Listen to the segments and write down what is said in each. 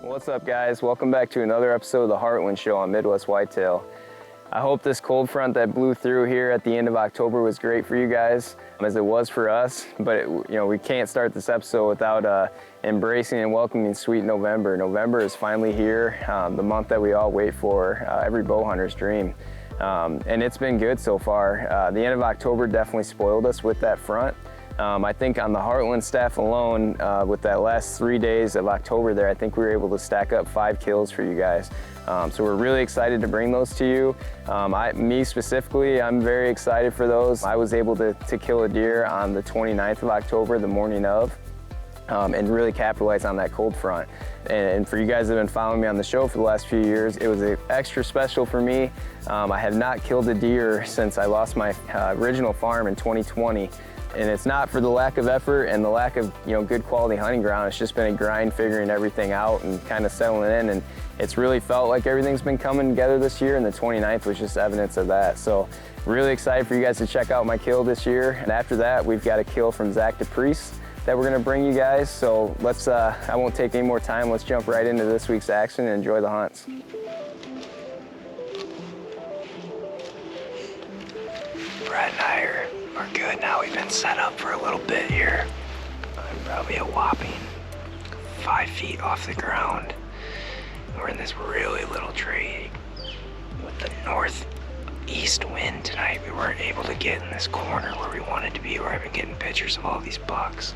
What's up, guys? Welcome back to another episode of the Heartland Show on Midwest Whitetail. I hope this cold front that blew through here at the end of October was great for you guys, as it was for us. But we can't start this episode without embracing and welcoming sweet November. November is finally here, the month that we all wait for, every bow hunter's dream. And it's been good so far. The end of October definitely spoiled us with that front. I think on the Heartland staff alone, with that last 3 days of October there, I think we were able to stack up 5 kills for you guys. So we're really excited to bring those to you. Me specifically, I'm very excited for those. I was able to kill a deer on the 29th of October, the morning of, and really capitalize on that cold front. And for you guys that have been following me on the show for the last few years, it was extra special for me. I have not killed a deer since I lost my original farm in 2020. And it's not for the lack of effort and the lack of good quality hunting ground. It's just been a grind figuring everything out and kind of settling in. And it's really felt like everything's been coming together this year, and the 29th was just evidence of that. So really excited for you guys to check out my kill this year. And after that, we've got a kill from Zach DePriest that we're gonna bring you guys. So let's, I won't take any more time. Let's jump right into this week's action and enjoy the hunts. Brad and I are good now. We've been set up for a little bit here. I'm probably a whopping 5 feet off the ground. We're in this really little tree with the northeast wind tonight. We weren't able to get in this corner where we wanted to be, where I've been getting pictures of all these bucks.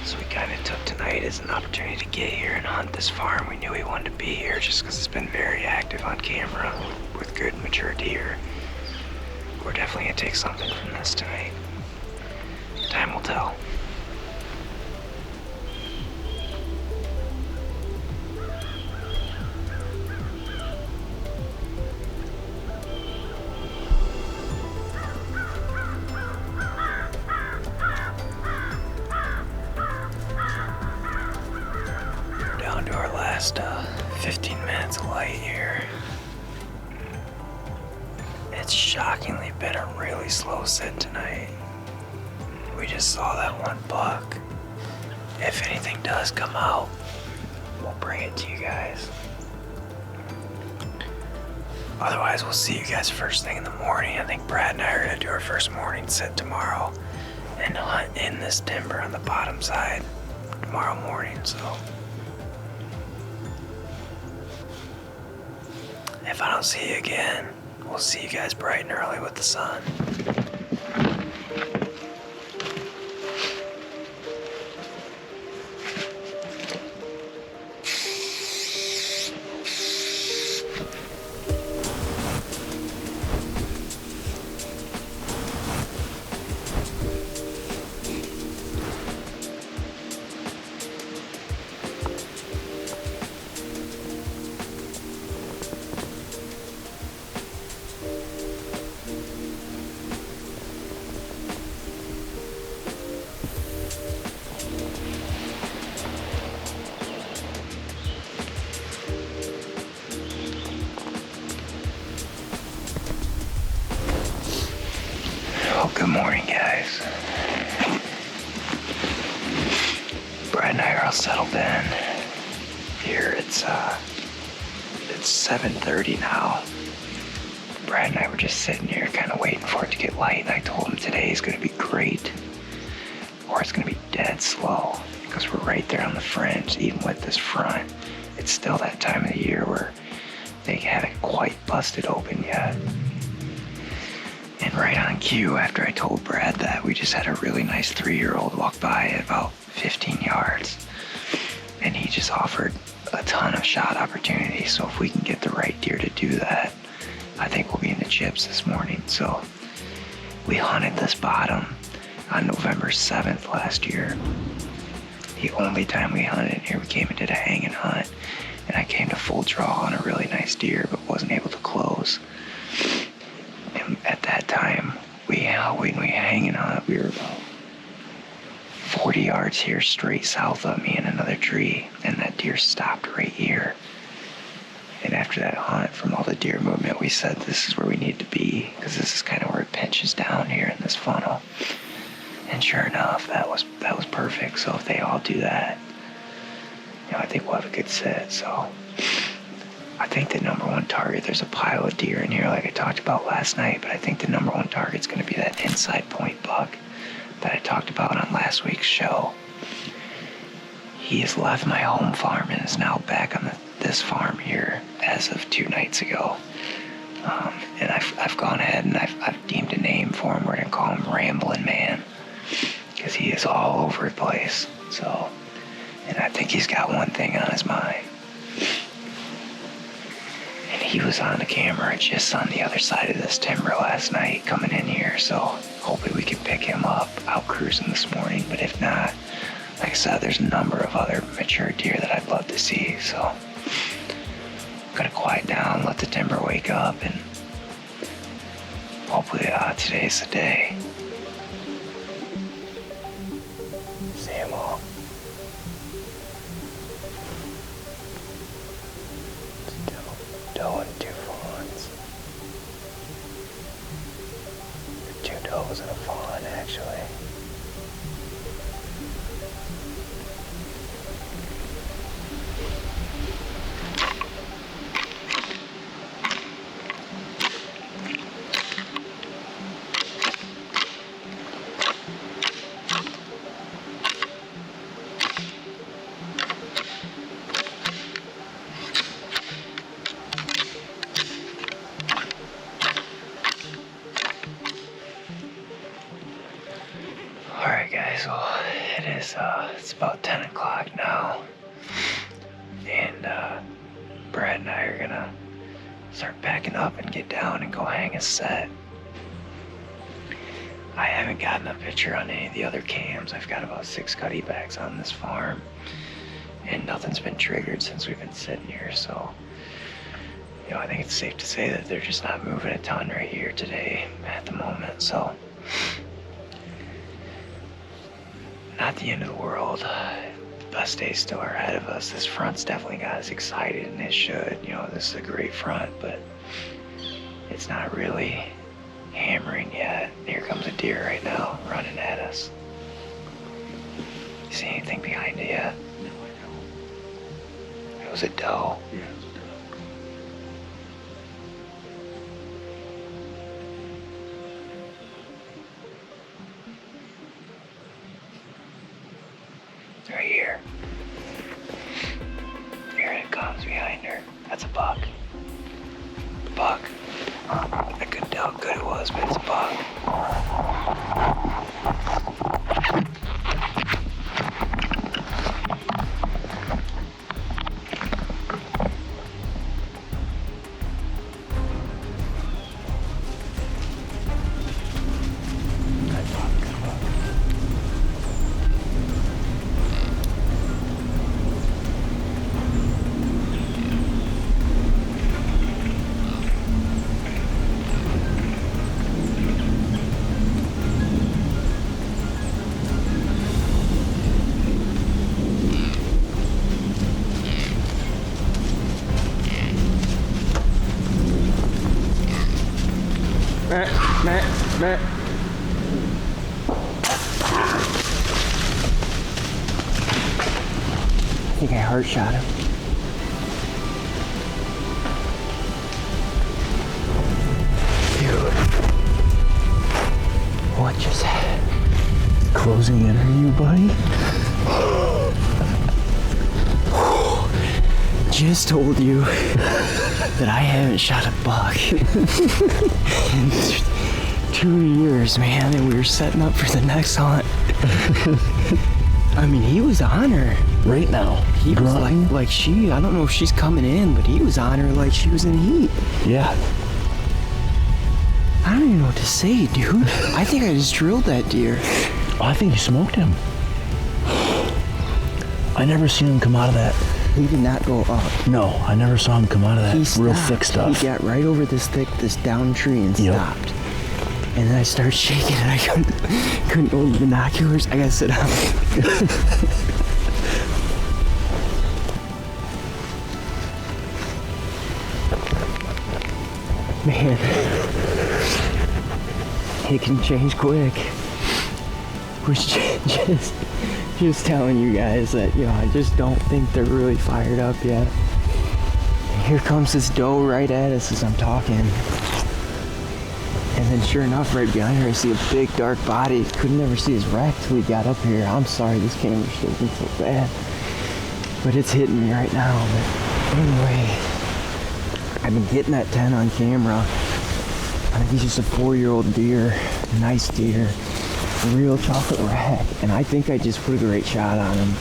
So we kind of took tonight as an opportunity to get here and hunt this farm. We knew we wanted to be here just because it's been very active on camera with good mature deer. We're definitely gonna take something from this tonight. Time will tell. We're down to our last 15 minutes of light here. It's shockingly been a really slow sit tonight. We just saw that one buck. If anything does come out, we'll bring it to you guys. Otherwise, we'll see you guys first thing in the morning. I think Brad and I are gonna do our first morning sit tomorrow and hunt in this timber on the bottom side tomorrow morning, so. If I don't see you again, we'll see you guys bright and early with the sun. Good morning, guys. Brad and I are all settled in. Here it's 7:30 now. Brad and I were just sitting here kind of waiting for it to get light, and I told him today is going to be great, or it's going to be dead slow, because we're right there on the fringe. Even with this front, it's still that time of the year where they haven't quite busted open yet. And right on cue, after I told Brad that, we just had a really nice 3-year-old walk by at about 15 yards. And he just offered a ton of shot opportunities. So if we can get the right deer to do that, I think we'll be in the chips this morning. So we hunted this bottom on November 7th last year. The only time we hunted here, we came and did a hanging hunt. And I came to full draw on a really nice deer, but wasn't able to close. And at that time, when we hanging on it, we were about 40 yards here straight south of me in another tree, and that deer stopped right here. And after that hunt, from all the deer movement, we said this is where we need to be, because this is kind of where it pinches down here in this funnel. And sure enough, that was perfect. So if they all do that, I think we'll have a good set. So I think the number one target, there's a pile of deer in here like I talked about last night, but I think the number one target's going to be that inside point buck that I talked about on last week's show. He has left my home farm and is now back on this farm here as of 2 nights ago. And I've gone ahead and I've deemed a name for him. We're going to call him Ramblin' Man, because he is all over the place. So, and I think he's got one thing on his mind. And he was on the camera just on the other side of this timber last night coming in here. So hopefully we can pick him up out cruising this morning. But if not, like I said, there's a number of other mature deer that I'd love to see. So I'm going to quiet down, let the timber wake up, and hopefully today's the day. See them all. Doe and 2 fawns. 2 does and a fawn, actually. Alright guys, well it is, it's about 10 o'clock now, and Brad and I are gonna start packing up and get down and go hang a set. I haven't gotten a picture on any of the other cams. I've got about 6 cutty backs on this farm, and nothing's been triggered since we've been sitting here, so you know, I think it's safe to say that they're just not moving a ton right here today at the moment, so not the end of the world. Best days still are ahead of us. This front's definitely got us excited, and it should. You know, this is a great front, but it's not really hammering yet. Here comes a deer right now, running at us. You see anything behind it yet? No, I don't. It was a doe. Yeah, it was a doe. Right here. Here it comes behind her. That's a buck. Buck. I couldn't tell how good it was, but it's a buck. Matt. I think I heart shot him. Dude. What just happened? Closing in on you, buddy? Just told you that I haven't shot a buck in 2 years, man, and we were setting up for the next hunt. I mean, he was on her. Right now. He was like she, I don't know if she's coming in, but he was on her like she was in heat. Yeah. I don't even know what to say, dude. I think I just drilled that deer. I think you smoked him. I never seen him come out of that. He did not go up. No, I never saw him come out of that real thick stuff. He got right over this down tree and stopped. And then I started shaking and I couldn't go with binoculars. I gotta sit down. Man, it can change quick. Was just just telling you guys that, you know, I just don't think they're really fired up yet. And here comes this doe right at us as I'm talking. And then sure enough, right behind her, I see a big dark body. Couldn't never see his rack till we got up here. I'm sorry, this camera's shaking so bad. But it's hitting me right now. But anyway, I've been getting that 10 on camera. I think he's just a 4-year-old deer. Nice deer. Real chocolate rack. And I think I just put a great shot on him.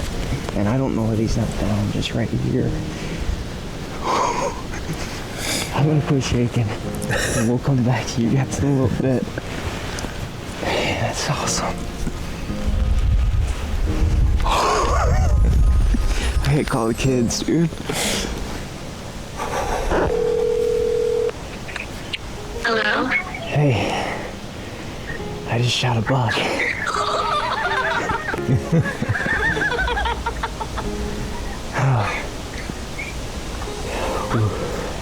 And I don't know that he's not down just right here. I'm gonna quit shaking, and we'll come back to you guys in a little bit. Man, that's awesome. I gotta call the kids, dude. Hello? Hey, I just shot a buck.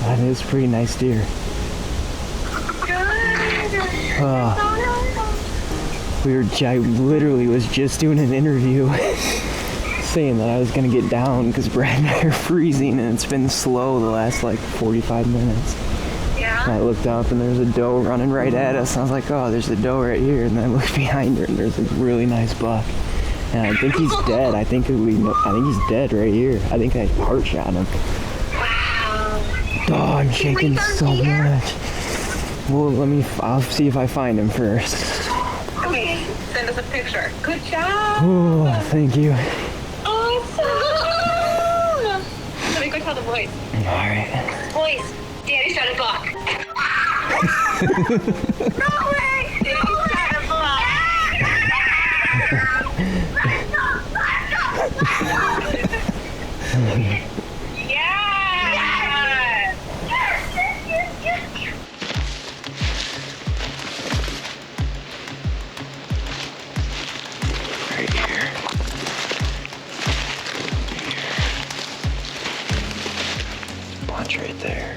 That is a pretty nice deer. I literally was just doing an interview saying that I was gonna get down because Brad and I are freezing and it's been slow the last like 45 minutes. Yeah? And I looked up and there's a doe running right at us. And I was like, oh, there's a doe right here. And then I looked behind her and there's a really nice buck. And I think he's dead. I think he's dead right here. I think I heart shot him. Oh, I'm shaking so much. Well, I'll see if I find him first. Okay, send us a picture. Good job. Oh, thank you. Awesome. Let me go tell the boys. All right. Boys, Daddy shot a buck. No way. Daddy shot a buck. Right here. Bunch right there.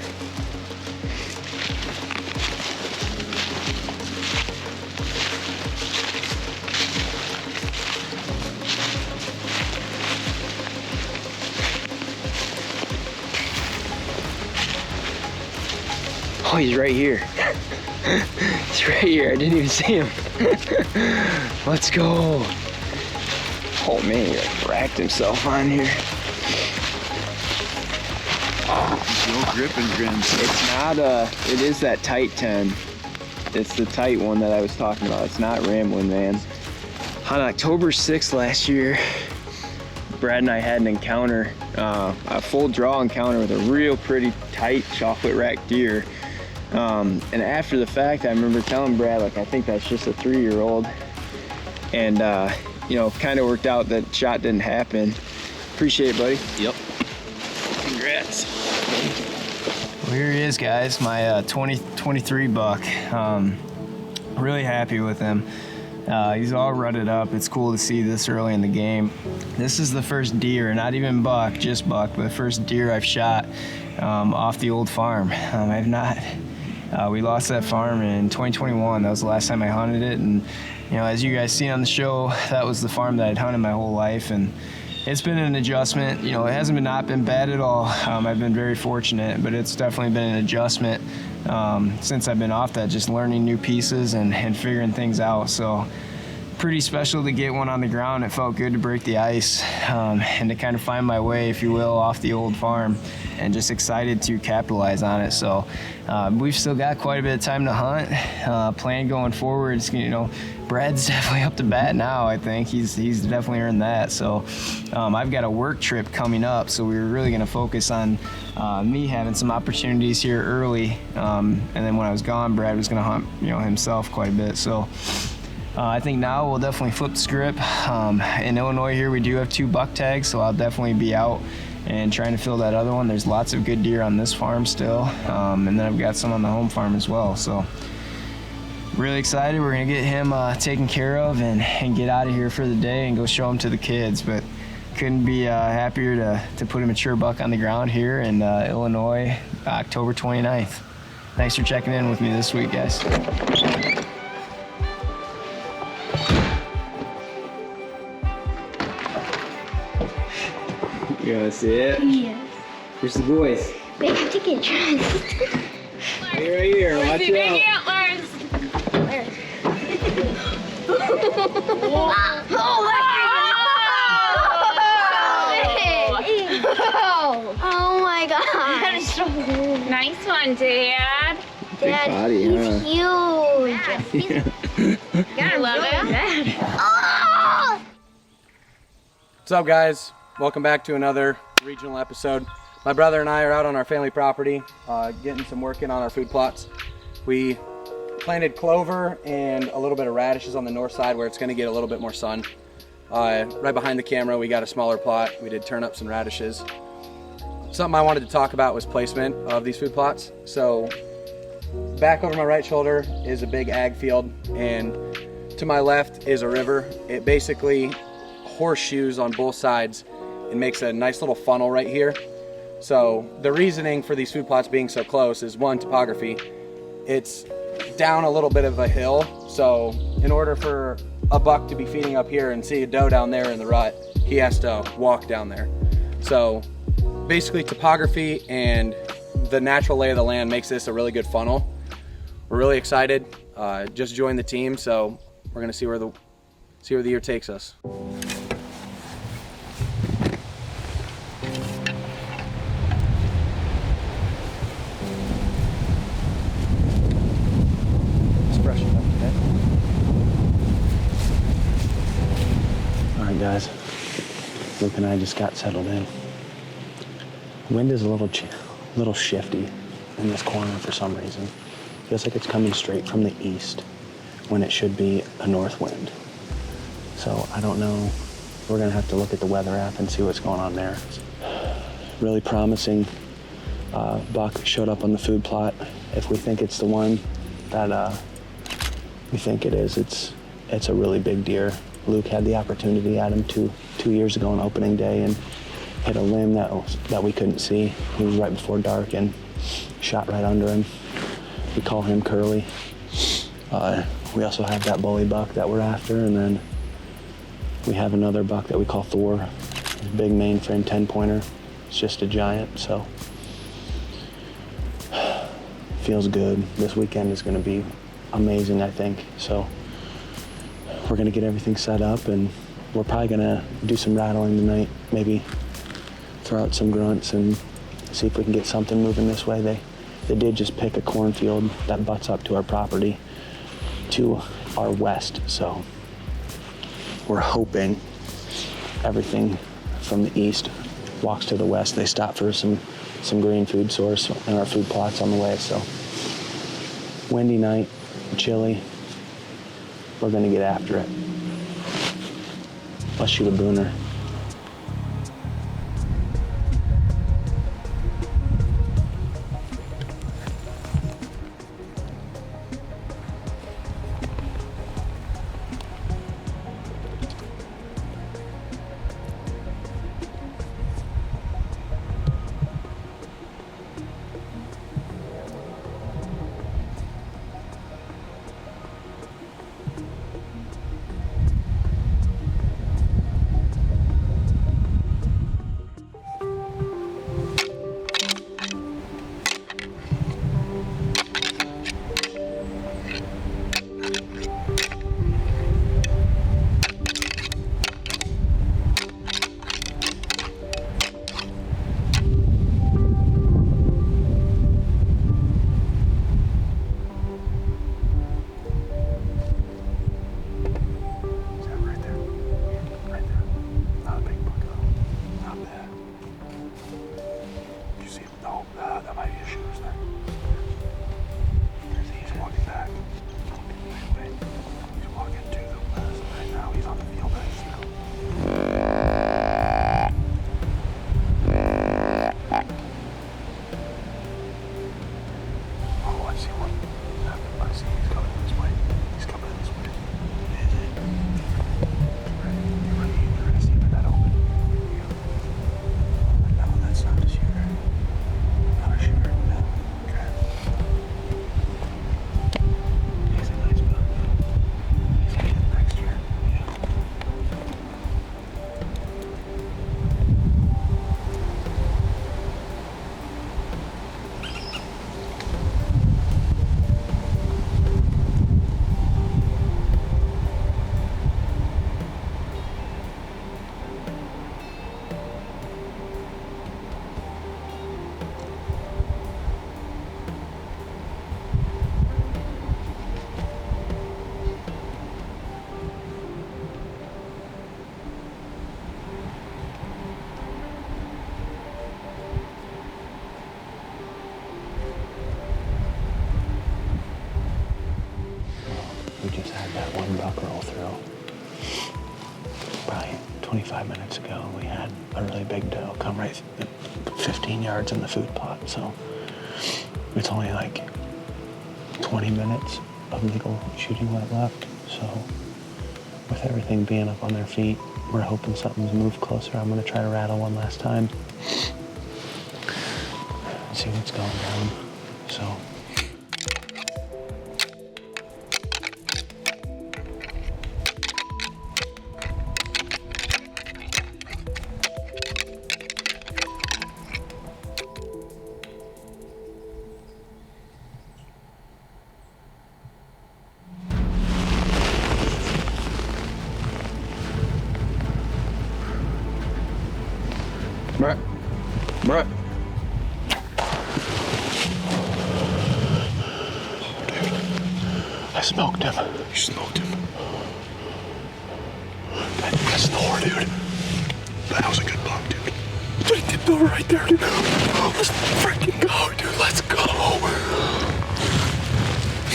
Oh, he's right here. He's right here. I didn't even see him. Let's go. Oh man, he like racked himself on here. No grip and grins. It's not it is that tight 10. It's the tight one that I was talking about. It's not rambling, man. On October 6th last year, Brad and I had an encounter, a full draw encounter with a real pretty tight chocolate rack deer. And after the fact, I remember telling Brad, like, I think that's just a 3-year-old. And, you know, kind of worked out that shot didn't happen. Appreciate it, buddy. Yep. Congrats. Well, here he is, guys, my 2023 buck. Really happy with him. He's all rutted up. It's cool to see this early in the game. This is the first deer, not even buck, just buck, but the first deer I've shot off the old farm. I've not. We lost that farm in 2021. That was the last time I hunted it, and you know, as you guys seen on the show, that was the farm that I'd hunted my whole life, and it's been an adjustment. You know, it hasn't not been bad at all. I've been very fortunate, but it's definitely been an adjustment since I've been off that, just learning new pieces and figuring things out. So pretty special to get one on the ground. It felt good to break the ice and to kind of find my way, if you will, off the old farm, and just excited to capitalize on it. So we've still got quite a bit of time to hunt. Plan going forward is, you know, Brad's definitely up to bat now. I think he's definitely earned that. So I've got a work trip coming up, so we were really going to focus on me having some opportunities here early, and then when I was gone, Brad was going to hunt, you know, himself quite a bit. So I think now we'll definitely flip the script. In Illinois here, we do have 2 buck tags, so I'll definitely be out and trying to fill that other one. There's lots of good deer on this farm still, and then I've got some on the home farm as well. So really excited. We're gonna get him taken care of and get out of here for the day and go show him to the kids. But couldn't be happier to put a mature buck on the ground here in Illinois, October 29th. Thanks for checking in with me this week, guys. go. See it? Yes. Here's the boys. Big ticket trust. Right here. Watch Big out. antlers. Where? Oh my god. Nice one, Dad. Dad, body, he's huh? huge. I love it. Oh! What's up, guys? Welcome back to another regional episode. My brother and I are out on our family property getting some work in on our food plots. We planted clover and a little bit of radishes on the north side where it's going to get a little bit more sun. Right behind the camera we got a smaller plot. We did turnips and radishes. Something I wanted to talk about was placement of these food plots. So back over my right shoulder is a big ag field, and to my left is a river. It basically horseshoes on both sides and makes a nice little funnel right here. So the reasoning for these food plots being so close is, one, topography. It's down a little bit of a hill, so in order for a buck to be feeding up here and see a doe down there in the rut, he has to walk down there. So basically topography and the natural lay of the land makes this a really good funnel. We're really excited. Just joined the team, so we're gonna see where the year takes us. Alright guys, Luke and I just got settled in. Wind is a little shifty in this corner for some reason. Feels like it's coming straight from the east when it should be a north wind. So I don't know. We're gonna have to look at the weather app and see what's going on there. Really promising buck showed up on the food plot. If we think it's the one that we think it is, it's a really big deer. Luke had the opportunity at him two years ago on opening day and hit a limb that we couldn't see. He was right before dark and shot right under him. We call him Curly. We also have that bully buck that we're after, and then we have another buck that we call Thor. Big mainframe 10-pointer. It's just a giant, so feels good. This weekend is gonna be amazing, I think. So we're gonna get everything set up, and we're probably gonna do some rattling tonight, maybe throw out some grunts and see if we can get something moving this way. They did just pick a cornfield that butts up to our property to our west, so we're hoping everything from the east walks to the west. They stop for some green food source and our food plots on the way, so windy night, chilly. We're gonna get after it. Let's shoot a booner. buck roll through. Probably 25 minutes ago, we had a really big doe come right 15 yards in the food plot. So it's only like 20 minutes of legal shooting light left. So with everything being up on their feet, we're hoping something's moved closer. I'm gonna try to rattle one last time. See what's going on. So. Brett. I smoked him. You smoked him. That's Thor, dude. That was a good buck, dude. Dude, he tipped over right there, dude. Let's freaking go, dude. Let's go.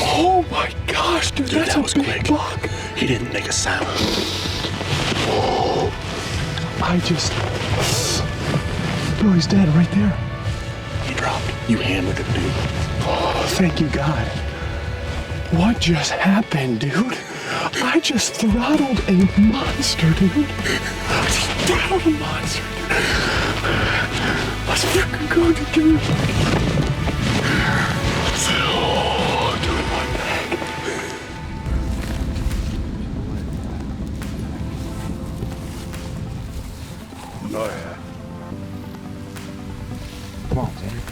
Oh my gosh, dude, that's that was a big quick. buck. He didn't make a sound. Oh, he's dead right there. He dropped. You hammered him, dude. Oh, thank you, God. What just happened, dude? I just throttled a monster, dude. I just throttled a monster, dude. Let's freaking go, dude. Oh, dude, my back. Oh, yeah. Come on, Tanner.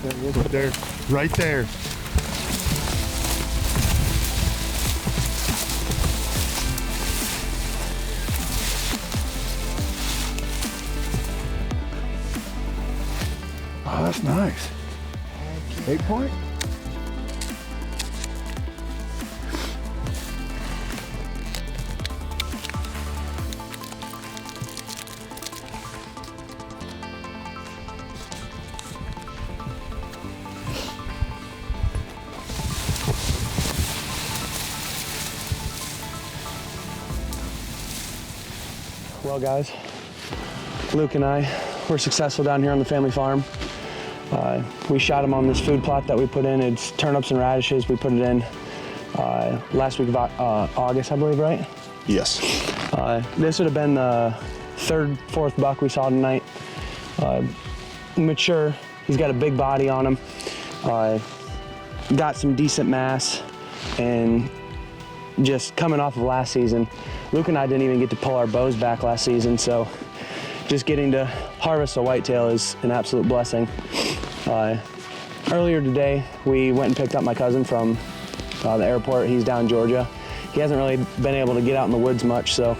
There he is, right there. Right there. Oh, that's nice. 8 point? Well, guys, Luke and I were successful down here on the family farm. We shot him on this food plot that we put in. It's turnips and radishes. We put it in last week of August, I believe, right? Yes. This would have been the third, fourth buck we saw tonight. Mature. He's got a big body on him. Got some decent mass, and just coming off of last season, Luke and I didn't even get to pull our bows back last season, so just getting to harvest a whitetail is an absolute blessing. Earlier today, we went and picked up my cousin from the airport. He's down in Georgia. He hasn't really been able to get out in the woods much, so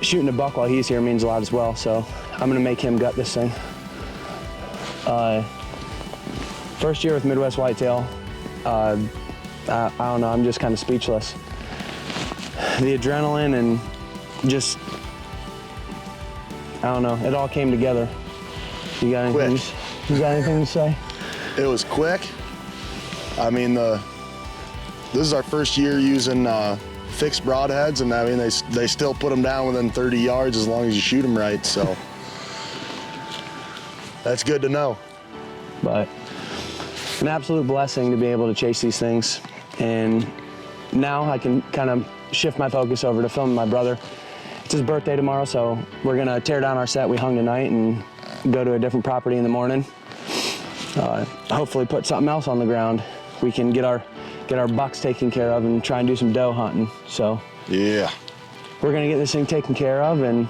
shooting a buck while he's here means a lot as well, so I'm gonna make him gut this thing. First year with Midwest Whitetail, I don't know, I'm just kind of speechless. The adrenaline and just, I don't know, it all came together. You got anything? You got anything to say? It was quick. I mean, this is our first year using fixed broadheads, and I mean, they still put them down within 30 yards as long as you shoot them right, so that's good to know. But an absolute blessing to be able to chase these things. And now I can kind of shift my focus over to filming my brother. It's his birthday tomorrow, so we're gonna tear down our set we hung tonight and go to a different property in the morning. Hopefully put something else on the ground. We can get our bucks taken care of and try and do some doe hunting. So Yeah. we're gonna get this thing taken care of and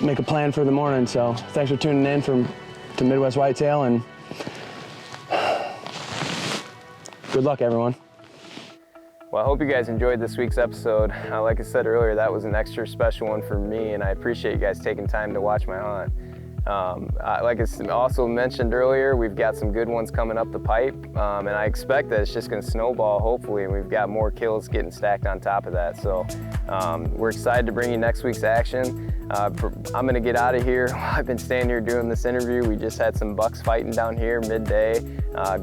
make a plan for the morning. So thanks for tuning in to Midwest Whitetail, and good luck, everyone. Well, I hope you guys enjoyed this week's episode. Like I said earlier, that was an extra special one for me, and I appreciate you guys taking time to watch my hunt. Like I also mentioned earlier, we've got some good ones coming up the pipe, and I expect that it's just going to snowball, hopefully, and we've got more kills getting stacked on top of that. So we're excited to bring you next week's action. I'm going to get out of here. I've been standing here doing this interview. We just had some bucks fighting down here midday,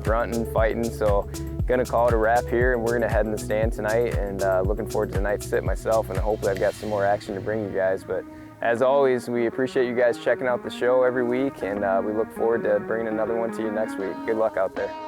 grunting, fighting. So gonna call it a wrap here, and we're gonna head in the stand tonight, and looking forward to tonight's sit myself, and hopefully I've got some more action to bring you guys. But as always, we appreciate you guys checking out the show every week, and we look forward to bringing another one to you next week. Good luck out there.